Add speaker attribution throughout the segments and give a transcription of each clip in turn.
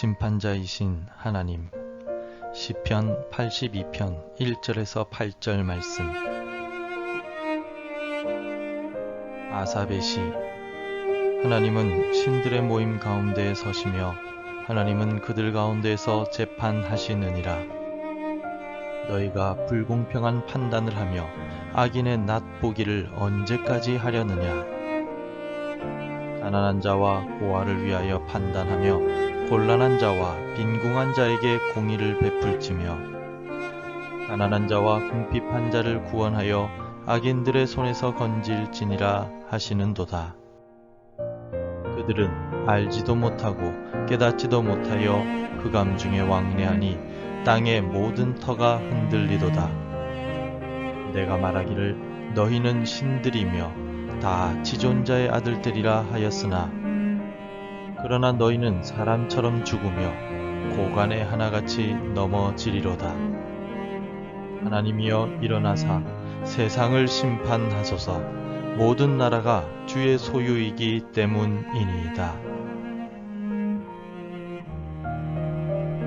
Speaker 1: 심판자이신 하나님. 시편 82편 1절에서 8절 말씀. 아삽의 시. 하나님은 신들의 모임 가운데에 서시며 하나님은 그들 가운데에서 재판하시느니라. 너희가 불공평한 판단을 하며 악인의 낫보기를 언제까지 하려느냐. 가난한 자와 고아를 위하여 판단하며 곤란한 자와 빈궁한 자에게 공의를 베풀지며 가난한 자와 궁핍한 자를 구원하여 악인들의 손에서 건질지니라 하시는도다. 그들은 알지도 못하고 깨닫지도 못하여 흑암 중에 왕래하니 땅의 모든 터가 흔들리도다. 내가 말하기를 너희는 신들이며 다 지존자의 아들들이라 하였으나 그러나 너희는 사람처럼 죽으며 고간의 하나같이 넘어지리로다. 하나님이여 일어나사 세상을 심판하소서. 모든 나라가 주의 소유이기 때문이니이다.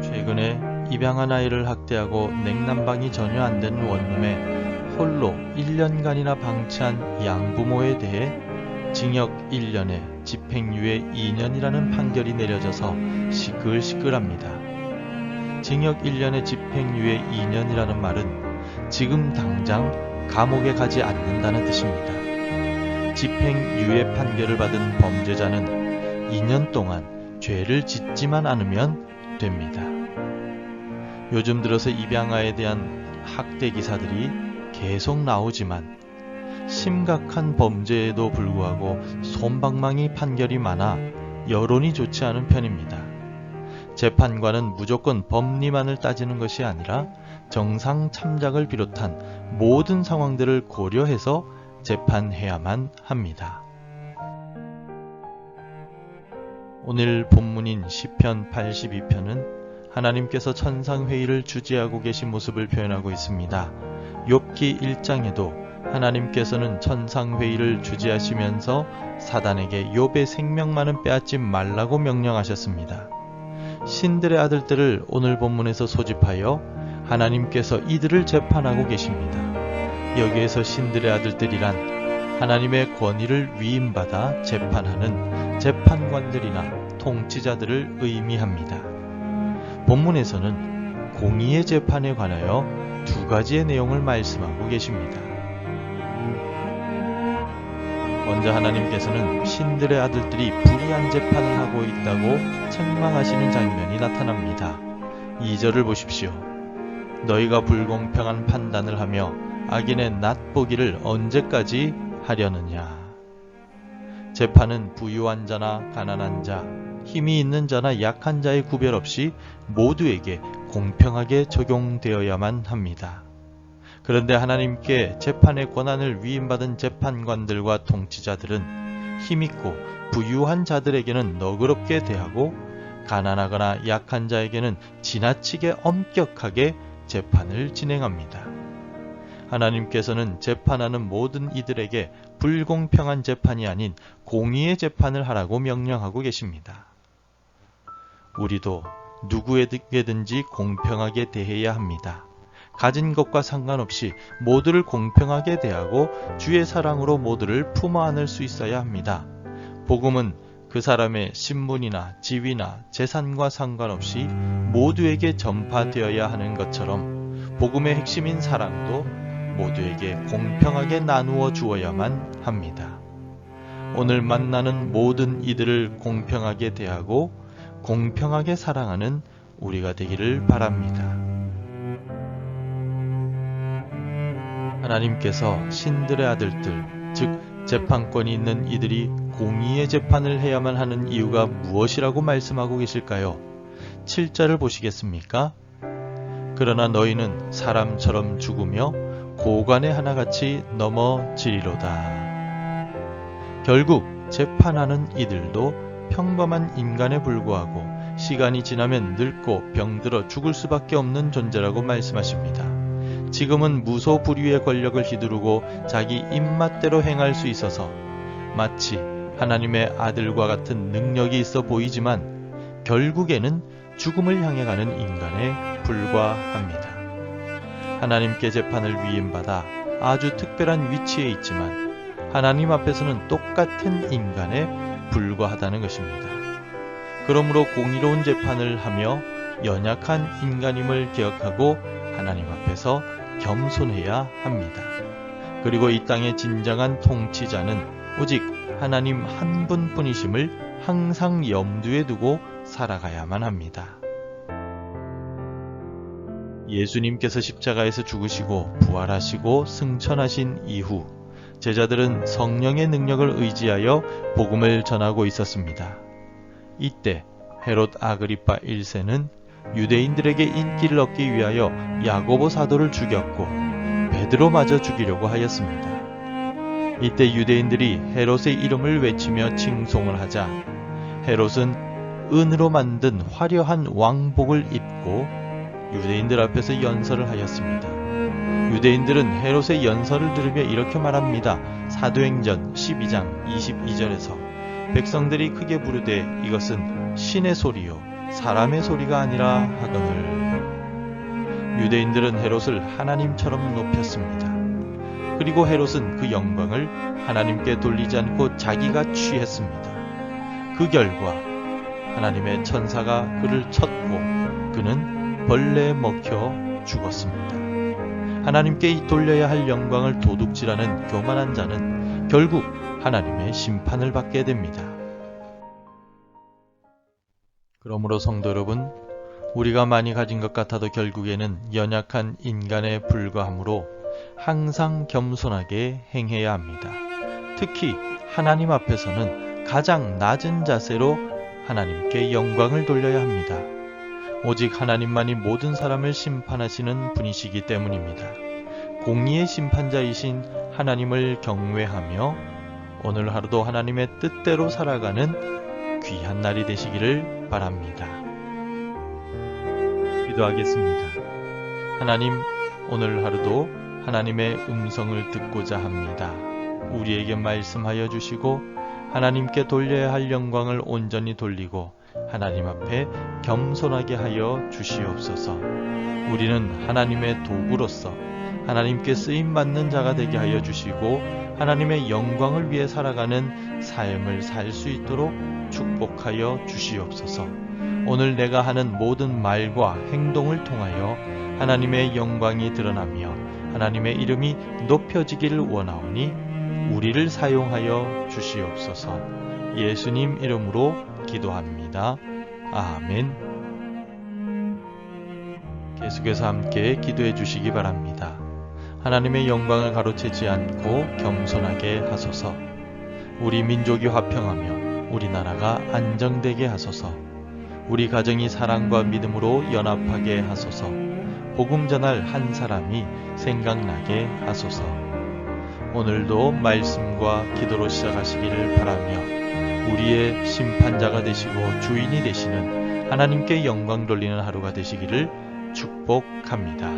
Speaker 1: 최근에 입양한 아이를 학대하고 냉난방이 전혀 안 된 원룸에 홀로 1년간이나 방치한 양부모에 대해 징역 1년에 집행유예 2년이라는 판결이 내려져서 시끌시끌합니다. 징역 1년에 집행유예 2년이라는 말은 지금 당장 감옥에 가지 않는다는 뜻입니다. 집행유예 판결을 받은 범죄자는 2년 동안 죄를 짓지만 않으면 됩니다. 요즘 들어서 입양아에 대한 학대 기사들이 계속 나오지만 심각한 범죄에도 불구하고 솜방망이 판결이 많아 여론이 좋지 않은 편입니다. 재판관은 무조건 법리만을 따지는 것이 아니라 정상 참작을 비롯한 모든 상황들을 고려해서 재판해야만 합니다. 오늘 본문인 시편 82편은 하나님께서 천상회의를 주재하고 계신 모습을 표현하고 있습니다. 욥기 1장에도 하나님께서는 천상회의를 주재하시면서 사단에게 욥의 생명만은 빼앗지 말라고 명령하셨습니다. 신들의 아들들을 오늘 본문에서 소집하여 하나님께서 이들을 재판하고 계십니다. 여기에서 신들의 아들들이란 하나님의 권위를 위임받아 재판하는 재판관들이나 통치자들을 의미합니다. 본문에서는 공의의 재판에 관하여 두 가지의 내용을 말씀하고 계십니다. 먼저 하나님께서는 신들의 아들들이 불의한 재판을 하고 있다고 책망하시는 장면이 나타납니다. 2절을 보십시오. 너희가 불공평한 판단을 하며 악인의 낫보기를 언제까지 하려느냐. 재판은 부유한 자나 가난한 자, 힘이 있는 자나 약한 자의 구별 없이 모두에게 공평하게 적용되어야만 합니다. 그런데 하나님께 재판의 권한을 위임받은 재판관들과 통치자들은 힘있고 부유한 자들에게는 너그럽게 대하고 가난하거나 약한 자에게는 지나치게 엄격하게 재판을 진행합니다. 하나님께서는 재판하는 모든 이들에게 불공평한 재판이 아닌 공의의 재판을 하라고 명령하고 계십니다. 우리도 누구에게든지 공평하게 대해야 합니다. 가진 것과 상관없이 모두를 공평하게 대하고 주의 사랑으로 모두를 품어 안을 수 있어야 합니다. 복음은 그 사람의 신분이나 지위나 재산과 상관없이 모두에게 전파되어야 하는 것처럼 복음의 핵심인 사랑도 모두에게 공평하게 나누어 주어야만 합니다. 오늘 만나는 모든 이들을 공평하게 대하고 공평하게 사랑하는 우리가 되기를 바랍니다. 하나님께서 신들의 아들들, 즉 재판권이 있는 이들이 공의의 재판을 해야만 하는 이유가 무엇이라고 말씀하고 계실까요? 7절을 보시겠습니까? 그러나 너희는 사람처럼 죽으며 고관의 하나같이 넘어지리로다. 결국 재판하는 이들도 평범한 인간에 불과하고 시간이 지나면 늙고 병들어 죽을 수밖에 없는 존재라고 말씀하십니다. 지금은 무소불위의 권력을 휘두르고 자기 입맛대로 행할 수 있어서 마치 하나님의 아들과 같은 능력이 있어 보이지만 결국에는 죽음을 향해 가는 인간에 불과합니다. 하나님께 재판을 위임받아 아주 특별한 위치에 있지만 하나님 앞에서는 똑같은 인간에 불과하다는 것입니다. 그러므로 공의로운 재판을 하며 연약한 인간임을 기억하고 하나님 앞에서 겸손해야 합니다. 그리고 이 땅의 진정한 통치자는 오직 하나님 한 분뿐이심을 항상 염두에 두고 살아가야만 합니다. 예수님께서 십자가에서 죽으시고 부활하시고 승천하신 이후 제자들은 성령의 능력을 의지하여 복음을 전하고 있었습니다. 이때 헤롯 아그리파 1세는 유대인들에게 인기를 얻기 위하여 야고보 사도를 죽였고 베드로마저 죽이려고 하였습니다. 이때 유대인들이 헤롯의 이름을 외치며 칭송을 하자 헤롯은 은으로 만든 화려한 왕복을 입고 유대인들 앞에서 연설을 하였습니다. 유대인들은 헤롯의 연설을 들으며 이렇게 말합니다. 사도행전 12장 22절에서 백성들이 크게 부르되 이것은 신의 소리요 사람의 소리가 아니라 하거늘. 유대인들은 헤롯을 하나님처럼 높였습니다. 그리고 헤롯은 그 영광을 하나님께 돌리지 않고 자기가 취했습니다. 그 결과 하나님의 천사가 그를 쳤고 그는 벌레에 먹혀 죽었습니다. 하나님께 돌려야 할 영광을 도둑질하는 교만한 자는 결국 하나님의 심판을 받게 됩니다. 그러므로 성도 여러분, 우리가 많이 가진 것 같아도 결국에는 연약한 인간에 불과하므로 항상 겸손하게 행해야 합니다. 특히 하나님 앞에서는 가장 낮은 자세로 하나님께 영광을 돌려야 합니다. 오직 하나님만이 모든 사람을 심판하시는 분이시기 때문입니다. 공의의 심판자이신 하나님을 경외하며 오늘 하루도 하나님의 뜻대로 살아가는 귀한 날이 되시기를 바랍니다. 기도하겠습니다. 하나님, 오늘 하루도 하나님의 음성을 듣고자 합니다. 우리에게 말씀하여 주시고 하나님께 돌려야 할 영광을 온전히 돌리고 하나님 앞에 겸손하게 하여 주시옵소서. 우리는 하나님의 도구로서 하나님께 쓰임받는 자가 되게 하여 주시고 하나님의 영광을 위해 살아가는 삶을 살 수 있도록 축복하여 주시옵소서. 오늘 내가 하는 모든 말과 행동을 통하여 하나님의 영광이 드러나며 하나님의 이름이 높여지기를 원하오니 우리를 사용하여 주시옵소서. 예수님 이름으로 기도합니다. 아멘. 계속해서 함께 기도해 주시기 바랍니다. 하나님의 영광을 가로채지 않고 겸손하게 하소서. 우리 민족이 화평하며 우리나라가 안정되게 하소서. 우리 가정이 사랑과 믿음으로 연합하게 하소서. 복음 전할 한 사람이 생각나게 하소서. 오늘도 말씀과 기도로 시작하시기를 바라며 우리의 심판자가 되시고 주인이 되시는 하나님께 영광 돌리는 하루가 되시기를 축복합니다.